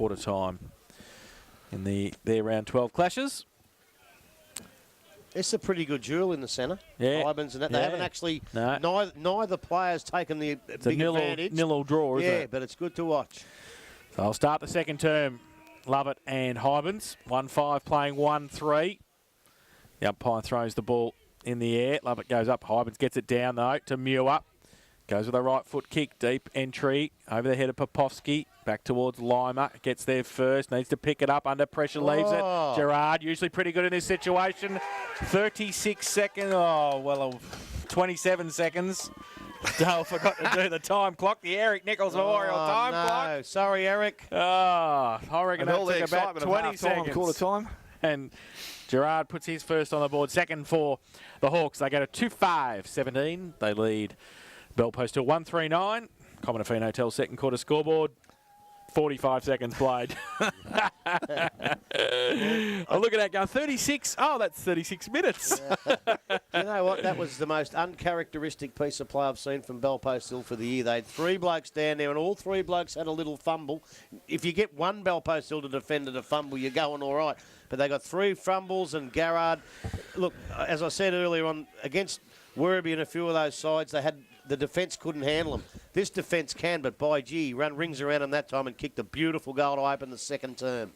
quarter time in their round 12 clashes. It's a pretty good duel in the centre. Yeah. Ibans and that. They haven't actually, No. neither player's taken the It's big a advantage. nil-all draw, isn't it? Yeah, but it's good to watch. So I'll start the second term. Lovett and Hybans. 1-5 playing 1-3. The umpire throws the ball in the air. Lovett goes up. Hybans gets it down, though, to Muir. Goes with a right foot kick. Deep entry. Over the head of Popovsky. Back towards Lima. Gets there first. Needs to pick it up. Under pressure. Leaves it. Gerard, usually pretty good in this situation. 36 seconds. Oh, well, 27 seconds. Dale forgot to do the time clock. The Eric Nichols Memorial time clock. Sorry, Eric. Oh, I reckon that took about 20 seconds. Quarter time. And Gerard puts his first on the board. Second for the Hawks. They go to 2-5-17. They lead Bell Post to 139. Common Affine Hotel second quarter scoreboard. 45 seconds played. I look at that going, 36. Oh, that's 36 minutes. You know what? That was the most uncharacteristic piece of play I've seen from Bell Post Hill for the year. They had 3 blokes down there, and all 3 blokes had a little fumble. If you get one Bell Post Hill to defend a fumble, you're going all right. But they got 3 fumbles, and Garrard, look, as I said earlier on, against Werribee and a few of those sides, they had the defence couldn't handle them. This defence can, but by gee, he rings around him that time and kicked a beautiful goal to open the second term.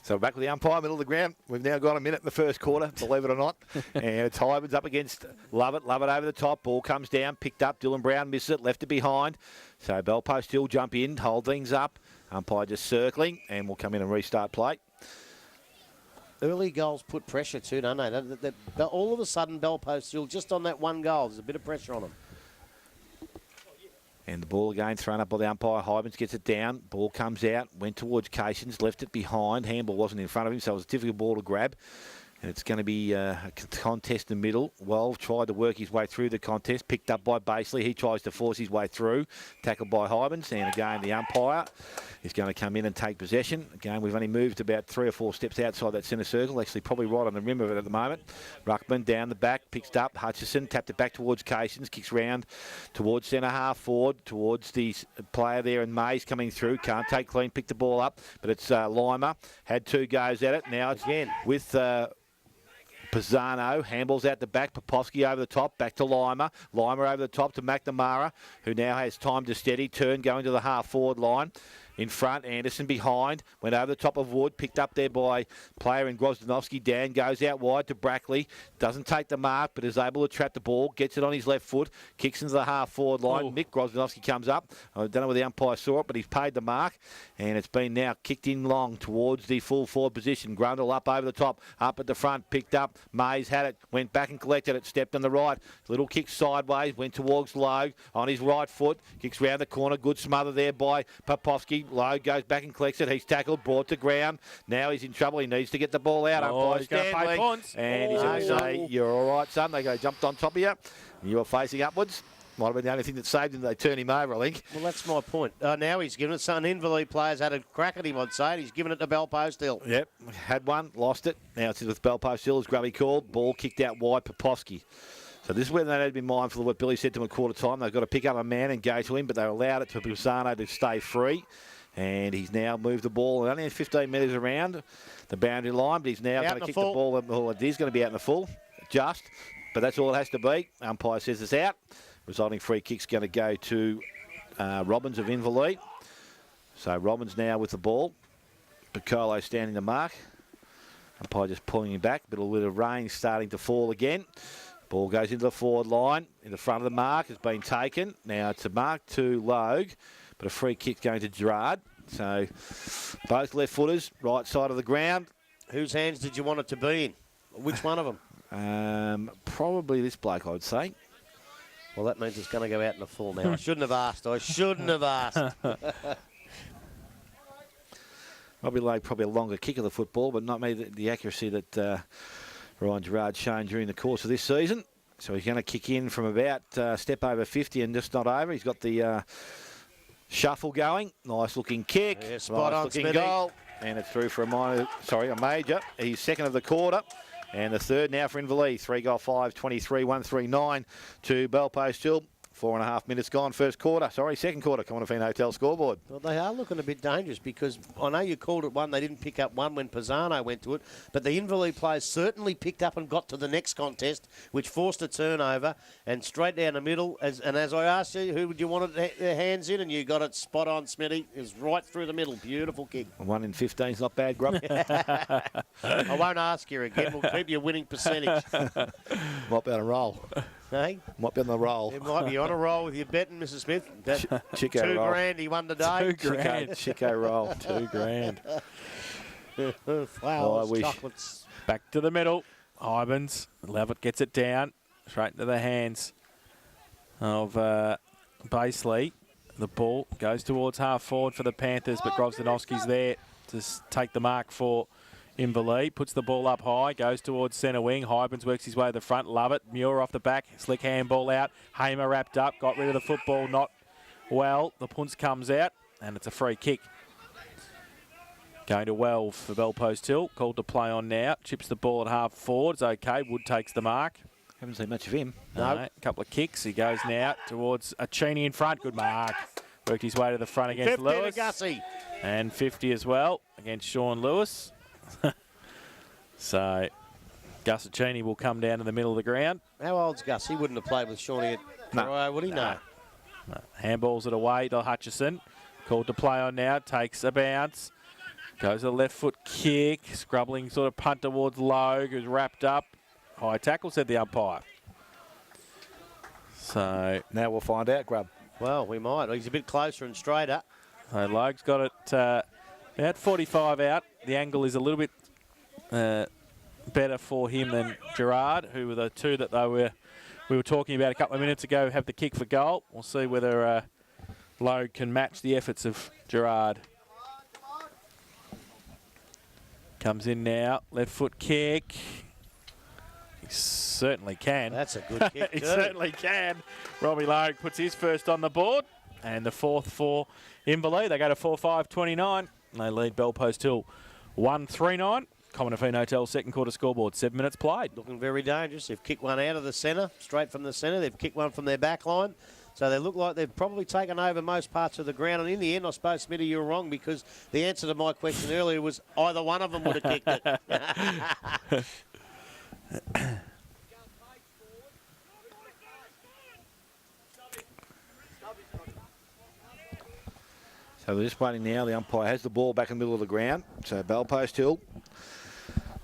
So back with the umpire, middle of the ground. We've now got a minute in the first quarter, believe it or not. And it's Hybans up against Lovett. Lovett over the top. Ball comes down, picked up. Dylan Brown misses it, left it behind. So Bell Post still jump in, hold things up. Umpire just circling, and we'll come in and restart play. Early goals put pressure too, don't they? All of a sudden, Bell Post Hill, just on that one goal, there's a bit of pressure on them. And the ball again thrown up by the umpire. Hybans gets it down. Ball comes out. Went towards Cations. Left it behind. Handball wasn't in front of him, so it was a difficult ball to grab. And it's going to be a contest in the middle. Well, tried to work his way through the contest. Picked up by Baseley. He tries to force his way through. Tackled by Hybans. And again, the umpire is going to come in and take possession. Again, we've only moved about 3 or 4 steps outside that centre circle. Actually, probably right on the rim of it at the moment. Ruckman down the back. Picks up. Hutchison tapped it back towards Cations. Kicks round towards centre half forward. Towards the player there. And Mays coming through. Can't take clean. Pick the ball up. But it's Lima. Had 2 goes at it. Now it's again with... Pisano, handballs out the back, Popovsky over the top, back to Lima. Lima over the top to McNamara, who now has time to steady, turn going to the half-forward line. In front, Anderson behind, went over the top of Wood, picked up there by player in Grozdanovsky. Dan goes out wide to Brackley, doesn't take the mark, but is able to trap the ball, gets it on his left foot, kicks into the half-forward line. Mick Grozdanovsky comes up. I don't know whether the umpire saw it, but he's paid the mark, and it's been now kicked in long towards the full forward position. Grundle up over the top, up at the front, picked up. Mays had it, went back and collected it, stepped on the right. Little kick sideways, went towards Logue on his right foot, kicks round the corner. Good smother there by Popovsky. Lowe goes back and collects it. He's tackled, brought to ground. Now he's in trouble. He needs to get the ball out. He's going to pay points. And he's going to say, "You're all right, son." They go, jumped on top of you. You're facing upwards. Might have been the only thing that saved him. They turn him over, I think. Well, that's my point. Now he's given it. Some Inverleigh players had a crack at him, I'd say. He's given it to Bell Post Hill. Yep, had one, lost it. Now it's with Bell Post Hill, as Grubby called. Ball kicked out wide, Popovsky. So this is where they had to be mindful of what Billy said to them at quarter time. They've got to pick up a man and go to him, but they allowed it to Pisano to stay free. And he's now moved the ball only 15 metres around the boundary line, but he's now going to kick the ball. Well, it is going to be out in the full, but that's all it has to be. Umpire says it's out. Resulting free kick's going to go to Robbins of Inverleigh. So Robbins now with the ball. Piccolo standing the mark. Umpire just pulling him back. Bit of rain starting to fall again. Ball goes into the forward line. In the front of the mark has been taken. Now it's a mark to Logue. But a free kick going to Gerard. So both left footers, right side of the ground. Whose hands did you want it to be in? Which one of them? Probably this bloke, I would say. Well, that means it's going to go out in the full now. I shouldn't have asked. Probably a longer kick of the football, but not maybe the accuracy that Ryan Gerard's shown during the course of this season. So he's going to kick in from about step over 50 and just not over. He's got the... shuffle going, nice looking kick, yeah, spot on, looking goal, and it's through for a major. He's second of the quarter, and the third now for Inverleigh. 3-goal 5, 23-139 to Bell Post Hill. 4.5 minutes gone. Second quarter. Commonwealth Hotel scoreboard. Well, they are looking a bit dangerous because I know you called it one. They didn't pick up one when Pisano went to it, but the Inverleigh players certainly picked up and got to the next contest, which forced a turnover and straight down the middle. As I asked you, who would you want their hands in, and you got it spot on, Smitty. It was right through the middle. Beautiful kick. 1 in 15 is not bad, Grub. I won't ask you again. We'll keep your winning percentage. Might be on a roll. Hey? Might be on the roll. It might be on a roll with your betting, Mrs. Smith. Chico $2 roll. grand he won today. $2 Chico roll. $2,000. Flowers, I wish. chocolates. Back to the middle. Ivans. Levitt gets it down. Straight into the hands of Baseley. The ball goes towards half forward for the Panthers, but Grobzanowski's there to take the mark for Inverleigh. Puts the ball up high, goes towards centre wing. Hybens works his way to the front. Love it. Muir off the back. Slick handball out. Hamer wrapped up. Got rid of the football. Not well. The punch comes out, and it's a free kick. Going to Wells for Bell Post Hill. Called to play on now. Chips the ball at half forward. It's okay. Wood takes the mark. Haven't seen much of him. No. A couple of kicks. He goes now towards Cheney in front. Good mark. Worked his way to the front against 50 Lewis. to Gussie. And 50 as well against Sean Lewis. So Gus Cheney will come down to the middle of the ground. How old's Gus? He wouldn't have played with Shawnee at Corio, would he? No. Handballs it away to Hutchison. Called to play on now. Takes a bounce. Goes a left foot kick. Scrubbling sort of punt towards Logue, who's wrapped up. High tackle, said the umpire. So now we'll find out, Grub. Well, we might. He's a bit closer and straighter. So Logue's got it about 45 out. The angle is a little bit better for him than Gerard, who were the two that we were talking about a couple of minutes ago, have the kick for goal. We'll see whether Logue can match the efforts of Gerard. Comes in now, left foot kick. He certainly can. That's a good kick He too. certainly can. Robbie Logue puts his first on the board, and the fourth for Inverleigh. They go to 4-5-29, and they lead Bell Post Hill 1-3-9. Commonwealth Hotel second quarter scoreboard, 7 minutes played. Looking very dangerous. They've kicked one out of the centre, straight from the centre. They've kicked one from their back line. So they look like they've probably taken over most parts of the ground. And in the end, I suppose, Smitty, you were wrong because the answer to my question earlier was either one of them would have kicked it. So we're just waiting now. The umpire has the ball back in the middle of the ground. So Bell Post Hill,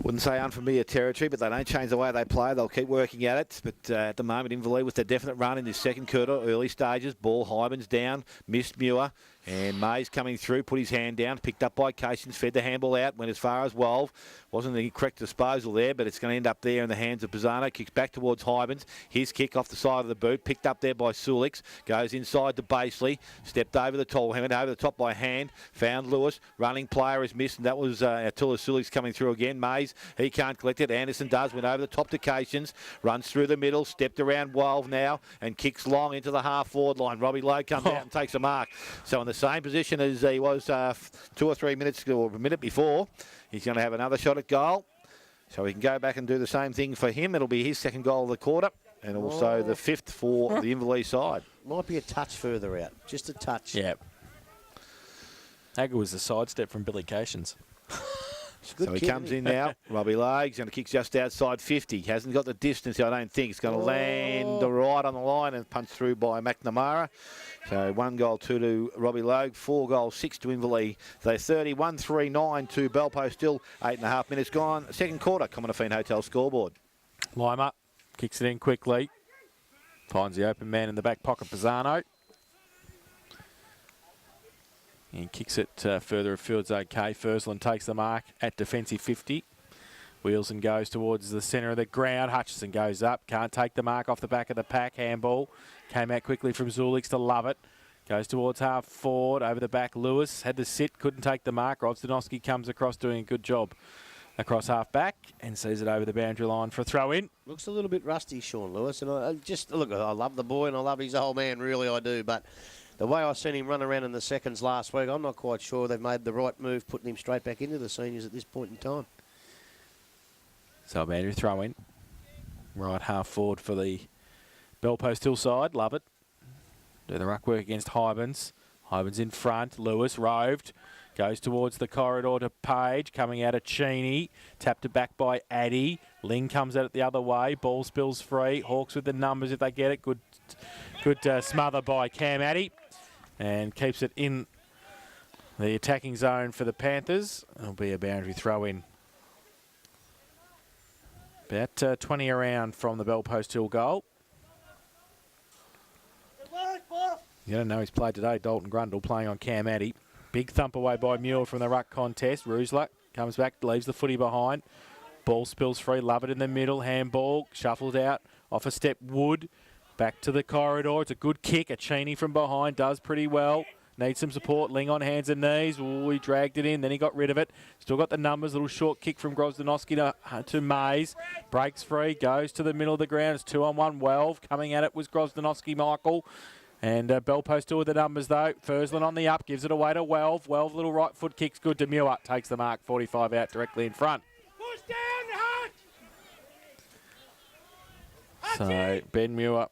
wouldn't say unfamiliar territory, but they don't change the way they play. They'll keep working at it. But at the moment, Inverleigh with their definite run in this second quarter, early stages. Ball, Hybens down, missed Muir. And Mays coming through, put his hand down, picked up by Casins, fed the handball out, went as far as Wolve. Wasn't the correct disposal there, but it's going to end up there in the hands of Pisano. Kicks back towards Hybens. His kick off the side of the boot, picked up there by Sulix. Goes inside to Baseley. Stepped over the top, went over the top by hand. Found Lewis. Running player is missed, and that was Attila Sulix coming through again. Mays, he can't collect it. Anderson does. Went over the top to Casins. Runs through the middle. Stepped around Wolve now and kicks long into the half-forward line. Robbie Lowe comes out and takes a mark. So in the same position as he was 2 or 3 minutes or a minute before. He's going to have another shot at goal. So he can go back and do the same thing for him. It'll be his second goal of the quarter and also the fifth for the Inverleigh side. Might be a touch further out. Just a touch. Yeah. Agger was the sidestep from Billy Cations. So he comes in now. Robbie Lowe, he's going to kick just outside 50. He hasn't got the distance, I don't think. It's going to land right on the line and punch through by McNamara. So 1 goal, 2 to Robbie Lowe, 4 goals, 6 to Inverleigh. They're 31-3-9 to Bell Post Hill. 8.5 minutes gone. Second quarter, Commonwealth Hotel scoreboard. Lima kicks it in quickly. Finds the open man in the back pocket, Pisano. He kicks it further afield. It's okay. Fursland takes the mark at defensive 50. Wheels and goes towards the centre of the ground. Hutchison goes up. Can't take the mark off the back of the pack. Handball. Came out quickly from Zulix to Lovett. Goes towards half forward. Over the back, Lewis. Had to sit. Couldn't take the mark. Grobzanowski comes across doing a good job across half back and sees it over the boundary line for a throw in. Looks a little bit rusty, Sean Lewis. And I love the boy and I love his old man. Really, I do. But the way I seen him run around in the seconds last week, I'm not quite sure they've made the right move putting him straight back into the seniors at this point in time. So a boundary throw in. Right half forward for the Bell Post Hill side. Love it. Do the ruck work against Hybens. Hybens in front. Lewis roved. Goes towards the corridor to Page. Coming out of Cheney. Tapped it back by Addy. Ling comes at it the other way. Ball spills free. Hawks with the numbers if they get it. Good smother by Cam Addy. And keeps it in the attacking zone for the Panthers. It'll be a boundary throw in. About 20 around from the Bell Post Hill goal. You don't know he's played today. Dalton Grundle playing on Cam Addy. Big thump away by Muir from the ruck contest. Roosler comes back, leaves the footy behind. Ball spills free. Love it in the middle. Handball shuffled out. Off a step, Wood. Back to the corridor. It's a good kick. A Cheney from behind does pretty well. Needs some support. Ling on hands and knees. Ooh, he dragged it in. Then he got rid of it. Still got the numbers. Little short kick from Grosdanowski to Mays. Breaks free. Goes to the middle of the ground. It's 2-on-1. Welv. Coming at it was Grosdanowski, Michael. And Bell Post still with the numbers, though. Fursland on the up. Gives it away to Welv. Welv, little right foot kicks good to Muir. Takes the mark. 45 out directly in front. Push down, Hutch! So Ben Muir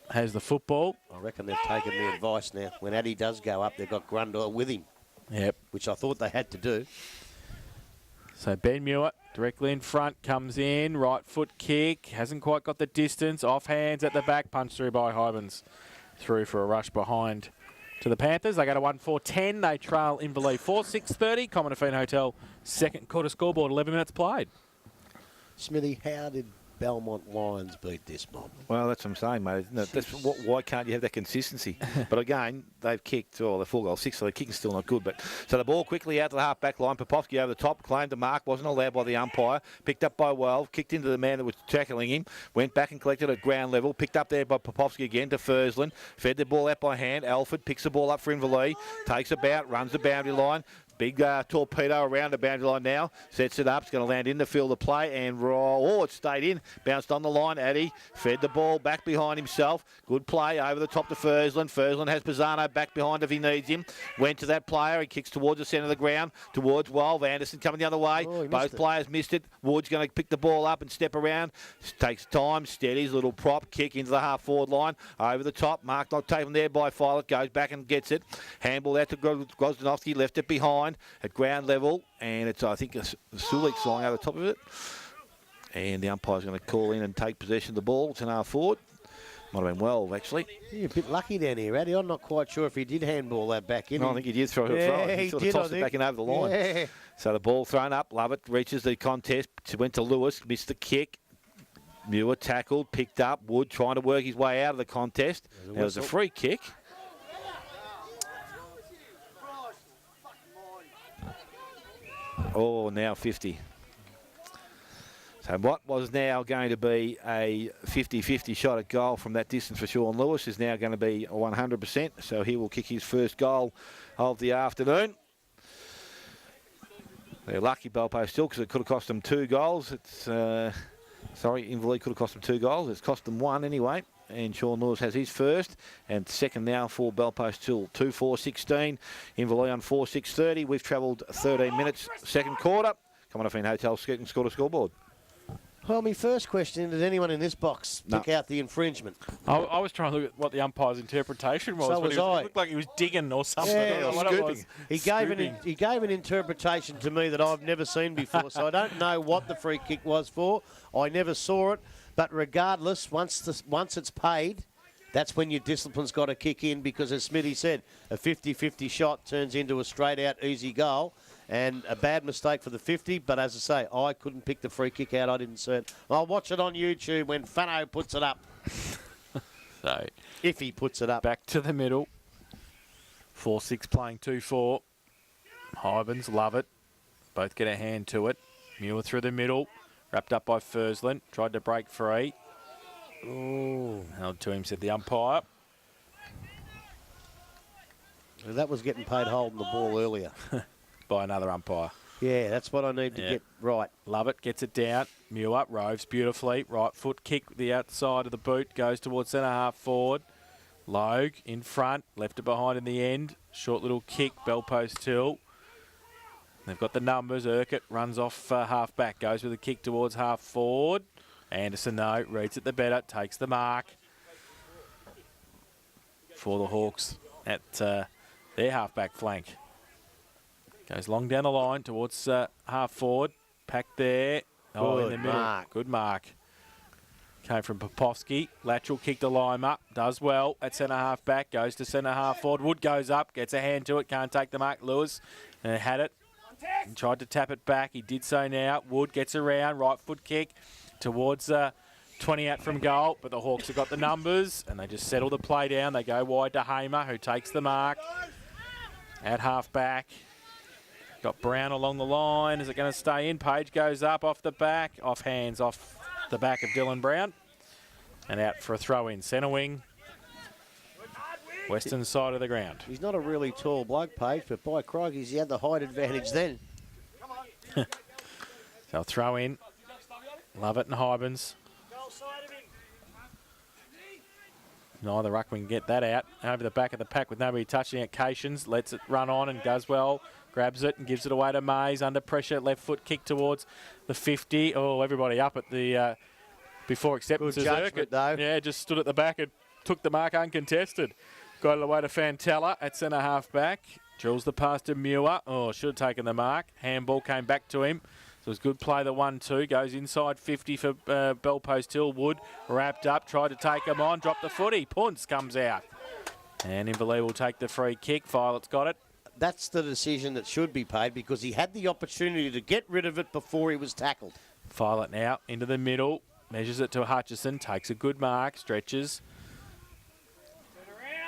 has the football. I reckon they've taken the advice now. When Addy does go up, they've got Grundle with him. Yep. Which I thought they had to do. So Ben Muir directly in front, comes in, right foot kick, hasn't quite got the distance, off hands at the back, punched through by Hybens. Through for a rush behind to the Panthers. They go to 1-4-10. They trail Inverleigh 4-6-30. Commonwealth Hotel second quarter scoreboard, 11 minutes played. Smithy, how did Belmont Lions beat this mob? Well, that's what I'm saying, mate. No, why can't you have that consistency? But again, they've kicked, they're 4 goals, 6, so the kicking's still not good. But so the ball quickly out to the half-back line. Popovsky over the top, claimed the mark, wasn't allowed by the umpire. Picked up by Welv, kicked into the man that was tackling him, went back and collected at ground level, picked up there by Popovsky again to Fursland, fed the ball out by hand. Alford picks the ball up for Inverleigh, takes about, runs the boundary line. Big torpedo around the boundary line now. Sets it up. It's going to land in the field of play and roll. Oh, it stayed in. Bounced on the line. Addy fed the ball back behind himself. Good play over the top to Fursland. Fursland has Pisano back behind if he needs him. Went to that player. He kicks towards the centre of the ground. Towards Wolf. Anderson coming the other way. Both players missed it. Wood's going to pick the ball up and step around. Takes time. Steadies. Little prop kick into the half-forward line. Over the top. Mark not taken there by Filet. Goes back and gets it. Handball out to Grosdanowski. Left it behind at ground level, and it's, I think, Sulik's lying over the top of it. And the umpire's going to call in and take possession of the ball. It's an half forward. Might have been well, actually. You're a bit lucky down here, Addy. I'm not quite sure if he did handball that back in. No, I think he did throw it. He sort of tossed it back in over the line. Yeah. So the ball thrown up. Lovett reaches the contest. Went to Lewis. Missed the kick. Muir tackled. Picked up. Wood trying to work his way out of the contest. It was a free kick. Oh, now 50. So what was now going to be a 50-50 shot at goal from that distance for Sean Lewis is now going to be 100%. So he will kick his first goal of the afternoon. They're lucky, Bell Post still, because it could have cost them 2 goals. Inverleigh could have cost them 2 goals. It's cost them 1 anyway. And Sean Lewis has his first and second now for Bell Post Hill. 2-4-16. Inverleigh on 4-6-30. We've travelled 13 minutes, second quarter. Commonwealth Hotel scored a scoreboard. Well, my first question, did anyone in this box pick out the infringement? I was trying to look at what the umpire's interpretation was. So was I. It looked like he was digging or something. Yeah, I don't know what it was. He gave an interpretation to me that I've never seen before, so I don't know what the free kick was for. I never saw it. But regardless, once it's paid, that's when your discipline's got to kick in because, as Smithy said, a 50-50 shot turns into a straight-out easy goal. And a bad mistake for the 50, but as I say, I couldn't pick the free kick out. I didn't see it. I'll watch it on YouTube when Fano puts it up. So if he puts it up. Back to the middle. 4-6 playing 2-4. Hybens love it. Both get a hand to it. Muir through the middle. Wrapped up by Fursland. Tried to break free. Ooh. Held to him, said the umpire. That was getting paid holding the ball earlier. By another umpire. Yeah, that's what I need to get right. Love it. Gets it down. Muir roves beautifully. Right foot kick the outside of the boot. Goes towards centre half forward. Logue in front. Left it behind in the end. Short little kick. Bell Post Hill. They've got the numbers. Urquhart runs off half back. Goes with a kick towards half forward. Anderson, no. Reads it the better. Takes the mark. for the Hawks at their half-back flank. Goes long down the line towards half forward. Pack there. Oh, in the middle. Mark. Good mark. Came from Popovsky. Lateral kick to line up. Does well at centre half back. Goes to centre half forward. Wood goes up. Gets a hand to it. Can't take the mark. Lewis had it. And tried to tap it back. He did so now. Wood gets around. Right foot kick towards 20 out from goal. But the Hawks have got the numbers. And they just settle the play down. They go wide to Hamer, who takes the mark at half back. Got Brown along the line. Is it going to stay in? Page goes up off the back. Off hands off the back of Dylan Brown. And out for a throw in. Centre wing. Western side of the ground. He's not a really tall bloke, Page, but by crikey, he had the height advantage then. So throw in. Lovett and Hybens. Neither ruckman can get that out. Over the back of the pack with nobody touching it. Cations lets it run on and does well. Grabs it and gives it away to Mays. Under pressure, left foot kick towards the 50. Oh, everybody up at the before acceptance. Good judgment, though. Yeah, just stood at the back and took the mark uncontested. Got it away to Fantella at centre half back. Drills the pass to Muir. Oh, should have taken the mark. Handball came back to him. So it was good play, the 1-2. Goes inside 50 for Bell Post Hill. Wood wrapped up, tried to take him on, dropped the footy. Punts comes out. And Inverleigh will take the free kick. Violet's got it. That's the decision that should be paid because he had the opportunity to get rid of it before he was tackled. Violet now into the middle. Measures it to Hutchison. Takes a good mark. Stretches.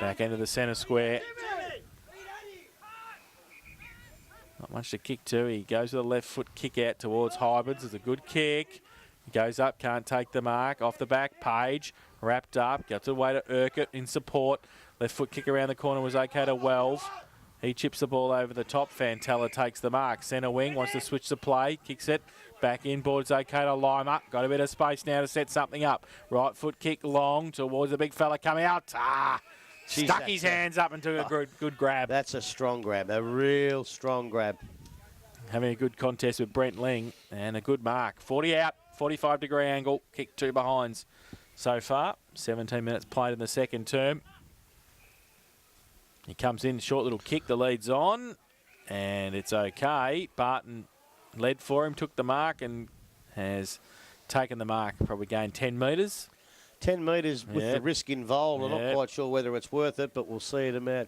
Back into the centre square. Not much to kick to. He goes with a left foot kick out towards Hybens. It's a good kick. He goes up, can't take the mark. Off the back, Page. Wrapped up. Gets away to Urquhart in support. Left foot kick around the corner was okay to Welve. He chips the ball over the top. Fantella takes the mark. Centre wing wants to switch the play. Kicks it. Back in. Board's okay to Lima. Got a bit of space now to set something up. Right foot kick long towards the big fella coming out. Stuck his hands up and took a good grab. That's a strong grab. A real strong grab. Having a good contest with Brent Ling. And a good mark. 40 out. 45-degree angle. Kick 2 behinds so far. 17 minutes played in the second term. He comes in, short little kick, the lead's on, and it's okay. Barton led for him, took the mark, and has taken the mark. Probably gained 10 metres. 10 metres with the risk involved. I'm not quite sure whether it's worth it, but we'll see in about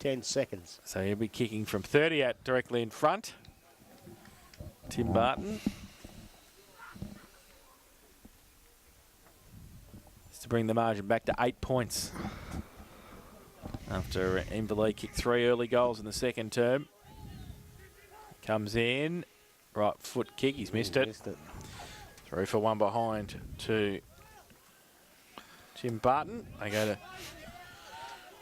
10 seconds. So he'll be kicking from 30 out directly in front. Tim Barton. It's to bring the margin back to 8 points. After Inverleigh kicked 3 early goals in the second term. Comes in. Right foot kick. He's missed it. 3 for 1 behind to Tim Barton. They go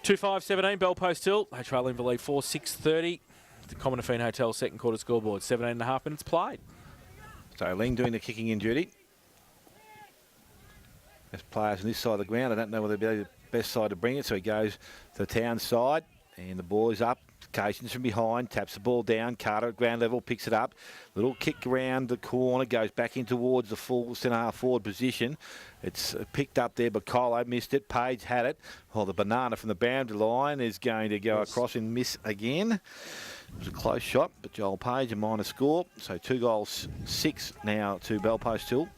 to 2-5-17. Bell Post Hill. They trail Inverleigh 4-6-30. The Commonwealth Hotel second quarter scoreboard. 17.5 minutes played. So Ling doing the kicking in duty. There's players on this side of the ground. I don't know whether they'll be the best side to bring it, so he goes to the town side, and the ball is up. Cations from behind, taps the ball down. Carter at ground level, picks it up. Little kick around the corner, goes back in towards the full centre-half forward position. It's picked up there, but Colo missed it. Page had it. Well, the banana from the boundary line is going to go across and miss again. It was a close shot, but Joel Page, a minor score. So 2 goals, 6 now to Bell Post Hill.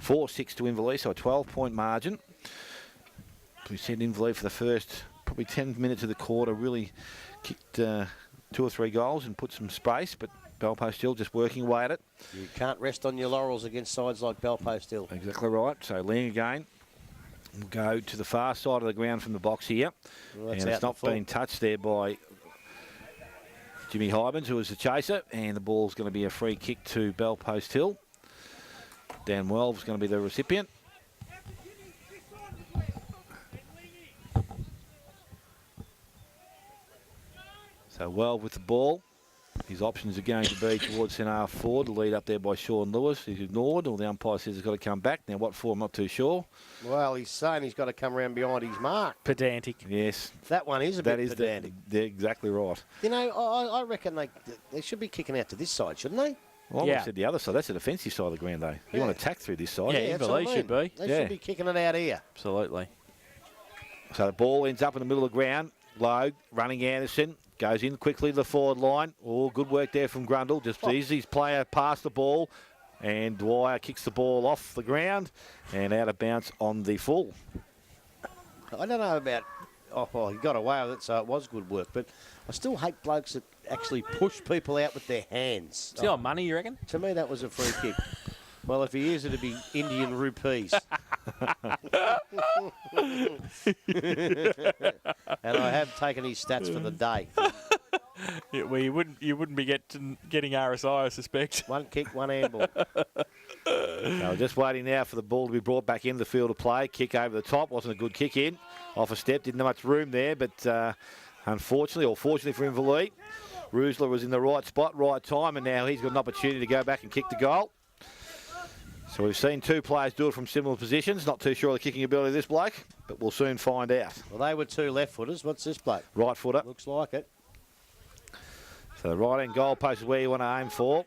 4-6 to Inverleigh, so a 12-point margin. We said Inverleigh for the first probably 10 minutes of the quarter really kicked 2 or 3 goals and put some space, but Bell Post Hill just working away at it. You can't rest on your laurels against sides like Bell Post Hill. Exactly right. So Ling again. We'll go to the far side of the ground from the box here. Well, and it's not been touched there by Jimmy Hybens, who was the chaser, and the ball's going to be a free kick to Bell Post Hill. Dan Wells going to be the recipient. So well with the ball. His options are going to be towards centre half forward. The lead up there by Sean Lewis. He's ignored. Or the umpire says he's got to come back. Now what for, I'm not too sure. Well, he's saying he's got to come around behind his mark. Pedantic. Yes. That one is a bit pedantic. They're exactly right. You know, I reckon they should be kicking out to this side, shouldn't they? Well, I said the other side. That's the defensive side of the ground, though. You want to attack through this side. Yeah, Inverleigh should be. They should be kicking it out here. Absolutely. So the ball ends up in the middle of the ground. Low, running Anderson. Goes in quickly to the forward line. Oh, good work there from Grundle. Just easy his player past the ball. And Dwyer kicks the ball off the ground and out of bounds on the full. I don't know about... Oh, well, he got away with it, so it was good work. But I still hate blokes that actually push people out with their hands. Still on money, you reckon? To me, that was a free kick. Well, if he is, it'd be Indian rupees. And I have taken his stats for the day. Yeah, well, you wouldn't be getting RSI, I suspect. One kick, one handball. So just waiting now for the ball to be brought back into the field of play. Kick over the top. Wasn't a good kick in. Off a step. Didn't have much room there, but unfortunately, or fortunately for Inverleigh, Roosler was in the right spot, right time, and now he's got an opportunity to go back and kick the goal. So we've seen two players do it from similar positions. Not too sure of the kicking ability of this bloke, but we'll soon find out. Well, they were two left-footers. What's this bloke? Right footer. Looks like it. So the right-hand goal post is where you want to aim for.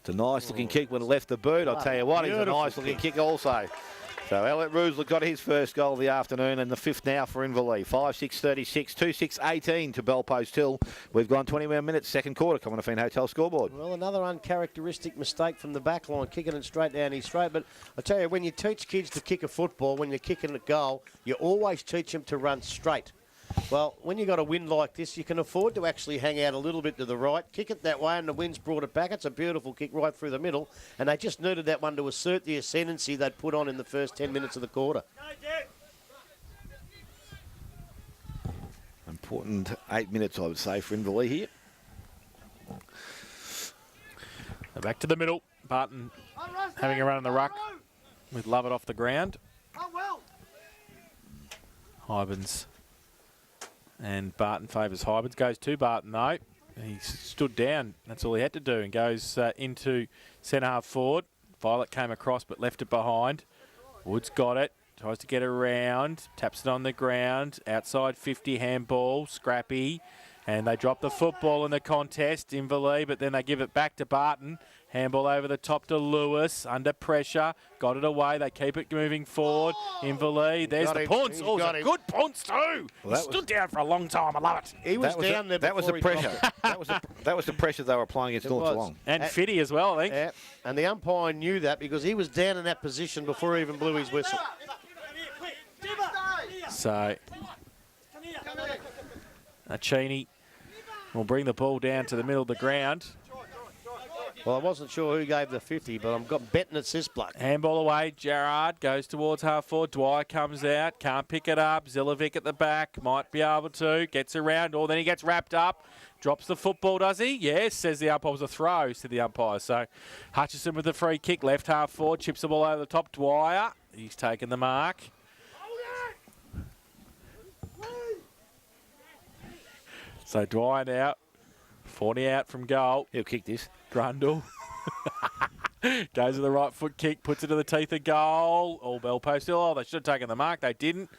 It's a nice-looking kick when it left the boot. I'll tell you what, he's a nice-looking kick also. So Elliot Roosler got his first goal of the afternoon and the fifth now for Inverleigh. 5-6-36, 2-6-18 to Bellpost Hill. We've gone 21 minutes, second quarter, Common Feen Hotel scoreboard. Well, another uncharacteristic mistake from the back line, kicking it straight down his throat. But I tell you, when you teach kids to kick a football, when you're kicking a goal, you always teach them to run straight. Well, when you've got a wind like this, you can afford to actually hang out a little bit to the right, kick it that way, and the wind's brought it back. It's a beautiful kick right through the middle, and they just needed that one to assert the ascendancy they'd put on in the first 10 minutes of the quarter. Important 8 minutes, I would say, for Inverleigh here. Back to the middle. Barton having a run in the ruck with Lovett off the ground. Hybens. And Barton favours Hybens. Goes to Barton, though. He stood down. That's all he had to do. And goes into centre half forward. Violet came across but left it behind. Woods got it. Tries to get around. Taps it on the ground. Outside 50 handball. Scrappy. And they drop the football in the contest, Inverleigh, but then they give it back to Barton. Handball over the top to Lewis, under pressure. Got it away. They keep it moving forward. Inverleigh, there's the punts. Oh, it's a good punts too. Well, he stood down for a long time. I love it. He was down there. That was the pressure. that was the pressure they were applying against North Geelong. And Fitty as well, I think. Yeah, and the umpire knew that because he was down in that position before he even blew his whistle. So, Cheney will bring the ball down to the middle of the ground. Well, I wasn't sure who gave the 50, but I'm betting it's this bloke. Handball away. Gerard goes towards half forward. Dwyer comes out. Can't pick it up. Zilovic at the back. Might be able to. Gets around. Or then he gets wrapped up. Drops the football, does he? Yes, says the umpire. It was a throw, said the umpire. So Hutchison with the free kick. Left half forward. Chips the ball over the top. Dwyer. He's taken the mark. So Dwyer now. 40 out from goal. He'll kick this. Grundle. Goes with the right foot kick, puts it to the teeth of goal. All Bellpost Hill. Oh, they should have taken the mark. They didn't.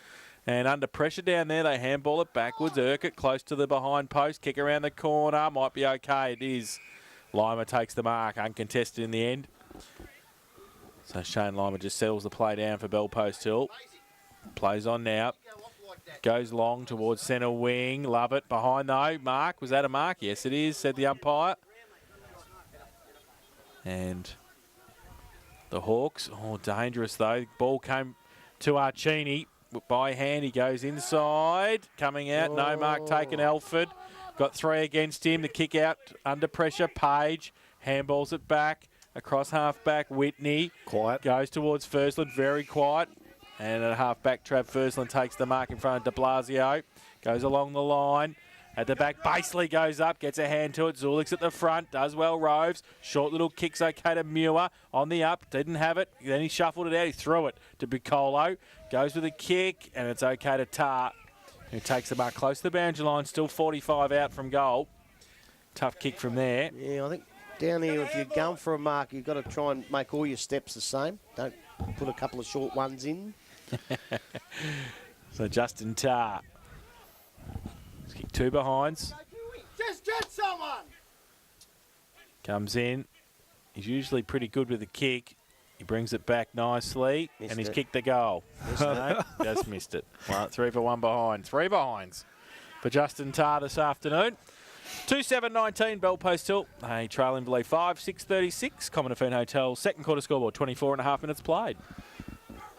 And under pressure down there, they handball it backwards. Urquhart close to the behind post. Kick around the corner. Might be okay. It is. Lima takes the mark. Uncontested in the end. So Shane Lima just settles the play down for Bellpost Hill. Plays on now. Goes long towards centre wing. Love it. Behind though. Mark. Was that a mark? Yes, it is, said the umpire. And the Hawks. Oh, dangerous though. Ball came to Archini. By hand, he goes inside. Coming out. No mark taken. Alford. Got 3 against him. The kick out under pressure. Page. Handballs it back. Across half back. Whitney. Quiet. Goes towards Fursland. Very quiet. And at half-back, Trav Fursland takes the mark in front of de Blasio. Goes along the line. At the back, Baseley goes up, gets a hand to it. Zulik's at the front, does well, Roves. Short little kick's okay to Muir. On the up, didn't have it. Then he shuffled it out, he threw it to Piccolo. Goes with a kick, and it's okay to Tart, who takes the mark close to the boundary line. Still 45 out from goal. Tough kick from there. Yeah, I think down here, if you're going for a mark, you've got to try and make all your steps the same. Don't put a couple of short ones in. So Justin Tarr. Let's kick 2 behinds. Just get someone. Comes in. He's usually pretty good with the kick. He brings it back nicely, and he's kicked the goal. No, just missed it. Well, 3 for 1 behind. 3 behinds for Justin Tarr this afternoon. 2-7-19, Bell Post Hill. They trail Inverleigh 5-6-36. Commonwealth Hotel, second quarter scoreboard, 24.5 minutes played.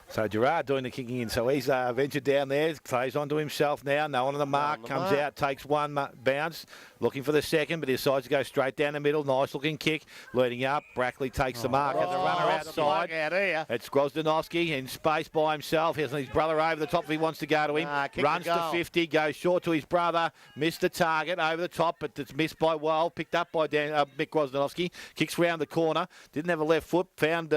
So Gerard doing the kicking in. So he's ventured down there, plays onto himself now. No one on the mark, comes out, takes one bounce, looking for the second, but he decides to go straight down the middle. Nice looking kick, leading up. Brackley takes the mark, has a runner outside. It's Grozdanowski in space by himself. He has his brother over the top if he wants to go to him. Runs to 50, goes short to his brother, missed the target over the top, but it's missed by Well, picked up by Mick Grozdanowski. Kicks round the corner, didn't have a left foot, found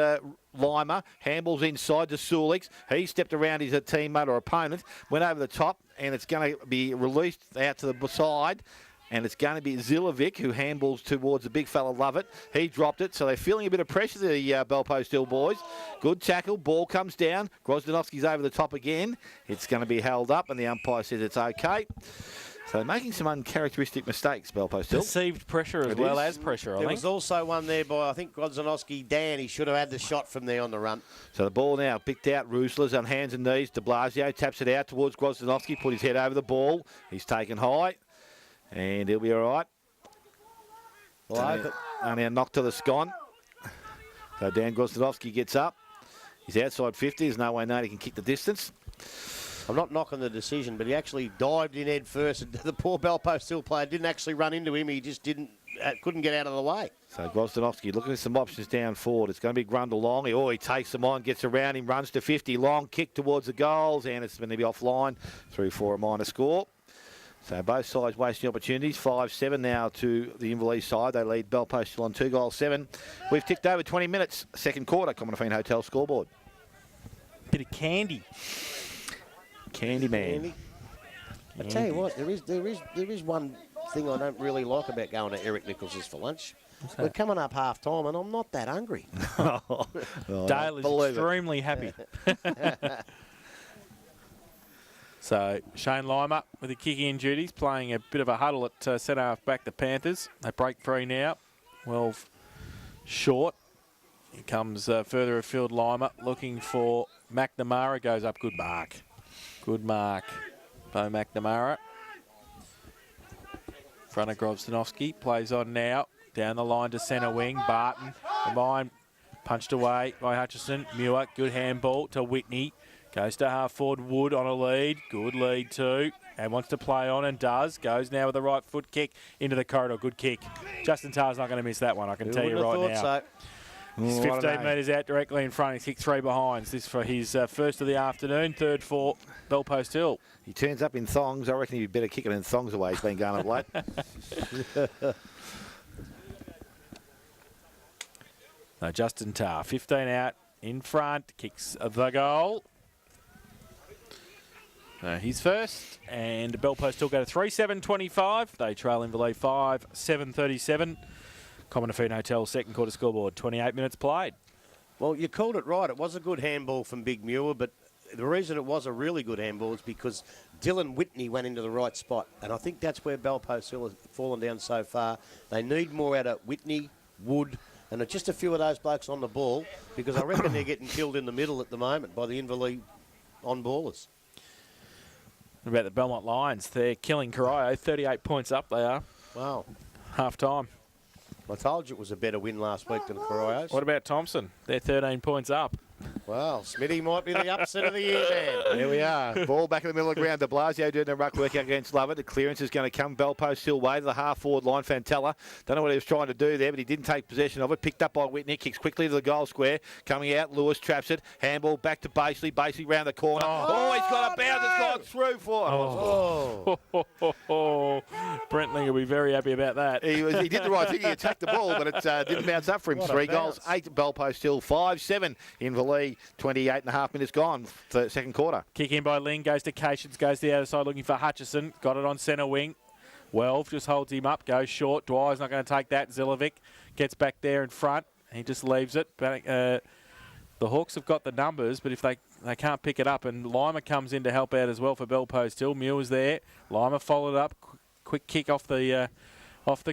Lima, handballs inside to Sulix. He stepped around his teammate or opponent, went over the top, and it's going to be released out to the side. And it's going to be Zilovic who handballs towards the big fella Lovett. He dropped it, so they're feeling a bit of pressure, the Bell Post Hill boys. Good tackle, ball comes down. Grozdanowski's over the top again. It's going to be held up, and the umpire says it's okay. So they're making some uncharacteristic mistakes, Bell Post Hill. Perceived pressure as well as pressure, I think. There was also one there by, I think, Grozdanowski. Dan, he should have had the shot from there on the run. So the ball now picked out. Roosler's on hands and knees. De Blasio taps it out towards Grozdanowski, put his head over the ball. He's taken high, and he'll be all right. Only a knock to the scon. So Dan Grozdanowski gets up. He's outside 50. There's no way he can kick the distance. I'm not knocking the decision, but he actually dived in head first, and the poor Bell Post Hill player didn't actually run into him. He just couldn't get out of the way. So Grozdanowski looking at some options down forward. It's going to be Grundle long. He takes them on, gets around him, runs to 50. Long kick towards the goals, and it's going to be offline. 3-4 a minor score. So both sides wasting opportunities. 5-7 now to the Inverleigh side. They lead Bell Post Hill on 2-7. We've ticked over 20 minutes. Second quarter, Commonwealth Hotel scoreboard. Bit of candy. Candyman. I tell you what, there is one thing I don't really like about going to Eric Nichols's for lunch. We're coming up half time, and I'm not that hungry. Dale is extremely happy. So Shane Lima with the kicking in duties, playing a bit of a huddle at centre half back. The Panthers. They break free now. Well short. Here comes further afield Lima looking for McNamara. Goes up. Good mark. Good mark. Bo McNamara. Front of Grozdanowski. Plays on now. Down the line to centre wing. Barton. The mine punched away by Hutchison. Muir. Good handball to Whitney. Goes to half forward. Wood on a lead. Good lead too. And wants to play on and does. Goes now with the right foot kick into the corridor. Good kick. Justin Tarr's not going to miss that one, I can tell you right now. So. He's 15 metres out directly in front. He's kicked 3 behinds. This for his first of the afternoon. Third for Bell Post Hill. He turns up in thongs. I reckon he'd be better kicking in thongs away. He's been going up late. No, Justin Tarr, 15 out in front. Kicks the goal. He's first. And Bell Post Hill go to 3-7-25. They trail Inverleigh 5-7-37. Commonwealth Hotel second quarter scoreboard, 28 minutes played. Well, you called it right. It was a good handball from Big Muir, but the reason it was a really good handball is because Dylan Whitney went into the right spot. And I think that's where Bell Post Hill has fallen down so far. They need more out of Whitney, Wood, and just a few of those blokes on the ball, because I reckon they're getting killed in the middle at the moment by the Inverleigh on-ballers. What about the Belmont Lions? They're killing Corio. 38 points up they are. Wow. Half-time. I told you it was a better win last week than Corio's. What about Thompson? They're 13 points up. Well, Smitty might be the upset of the year, man. There we are. Ball back in the middle of the ground. De Blasio doing the ruck work against Lovett. The clearance is going to come Bell Post Hill way to the half-forward line. Fantella. Don't know what he was trying to do there, but he didn't take possession of it. Picked up by Whitney. Kicks quickly to the goal square. Coming out. Lewis traps it. Handball back to Basely. Basely round the corner. Oh, he's got a bounce. It's gone through for him. Brentling will be very happy about that. He did the right thing. He attacked the ball, but it didn't bounce up for him. 3 goals, 8 Bell Post Hill, 5-7 Inverleigh. 28.5 minutes gone for the second quarter. Kick in by Ling, goes to Cations, goes to the other side looking for Hutchison. Got it on centre wing. Welv just holds him up, goes short. Dwyer's not going to take that. Zilovic gets back there in front. He just leaves it. The Hawks have got the numbers, but if they can't pick it up, and Lima comes in to help out as well for Bell Post Hill. Muir's there. Lima followed up. Quick kick off the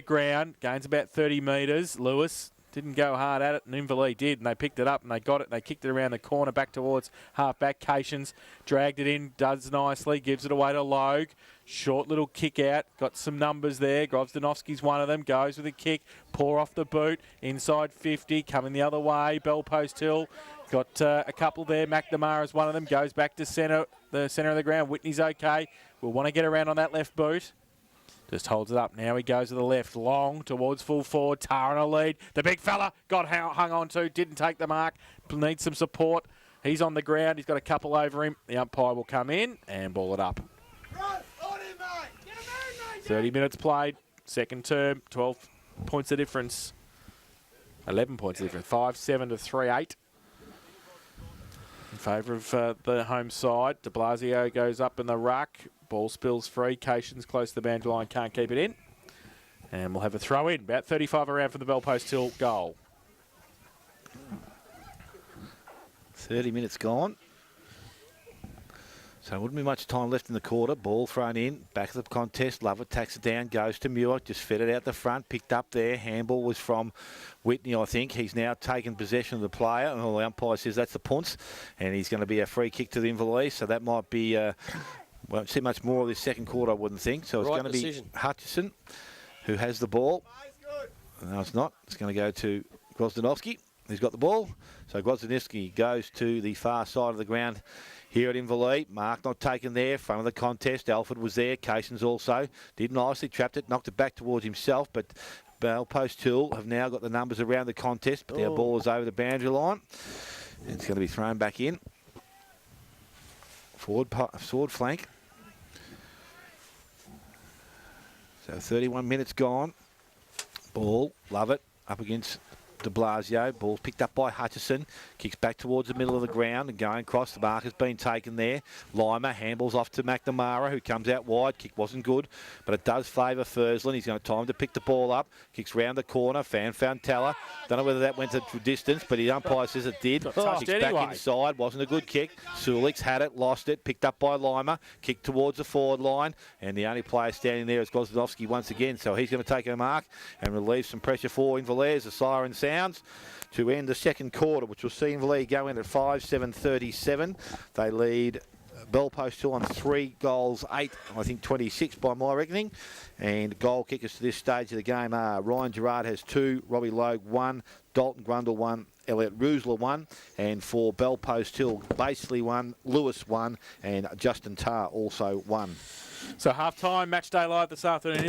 ground. Gains about 30 metres. Lewis didn't go hard at it, and Inverleigh did, and they picked it up, and they got it, and they kicked it around the corner back towards half-back. Cations dragged it in, does nicely, gives it away to Logue. Short little kick out, got some numbers there. Grosdanovsky's one of them, goes with a kick, pour off the boot, inside 50, coming the other way, Bell Post Hill. Got a couple there, McNamara's one of them, goes back to the centre of the ground. Whitney's okay, we'll want to get around on that left boot. Just holds it up. Now he goes to the left. Long towards full forward. Tara in a lead. The big fella got hung on to. Didn't take the mark. Needs some support. He's on the ground. He's got a couple over him. The umpire will come in and ball it up. 30 minutes played. Second term. 12 points of difference. 11 points of difference. 5-7 to 3-8. In favour of the home side. De Blasio goes up in the ruck. Ball spills free. Cations close to the boundary line. Can't keep it in. And we'll have a throw in. About 35 around for the Bell Post Hill goal. 30 minutes gone. So wouldn't be much time left in the quarter. Ball thrown in. Back of the contest. Lovett tacks it down. Goes to Muir. Just fed it out the front. Picked up there. Handball was from Whitney, I think. He's now taken possession of the player. And the umpire says that's the punts. And he's going to be a free kick to the Inverleigh. So that might be... won't see much more of this second quarter, I wouldn't think. So it's going to be Hutchison who has the ball. No, it's not. It's going to go to Grosdanovsky, who's got the ball. So Grosdanovsky goes to the far side of the ground here at Inverleigh. Mark not taken there. Front of the contest. Alford was there. Cations also. Did nicely. Trapped it. Knocked it back towards himself. But Bell Post Hill have now got the numbers around the contest. But their ball is over the boundary line. It's going to be thrown back in. Forward flank. So 31 minutes gone. Ball, love it, up against de Blasio. Ball picked up by Hutchison. Kicks back towards the middle of the ground and going across. The mark has been taken there. Lima handballs off to McNamara, who comes out wide. Kick wasn't good, but it does favour Fursland. He's going to time to pick the ball up. Kicks round the corner. Found Teller. Don't know whether that went to distance, but the umpire says it did. Kicks back inside. Wasn't a good kick. Sulix had it, lost it. Picked up by Lima. Kicked towards the forward line. And the only player standing there is Grosdanovsky once again. So he's going to take a mark and relieve some pressure for Inverleigh as the siren sounds to end the second quarter, which will see Inverleigh go in at 5-7-37. They lead Bell Post Hill on 3 goals, 8, I think 26 by my reckoning. And goal kickers to this stage of the game are Ryan Gerard has 2, Robbie Logue 1, Dalton Grundle 1, Elliot Roosler 1, and for Bell Post Hill, Basely 1, Lewis 1, and Justin Tarr also 1. So half-time, match day live this afternoon.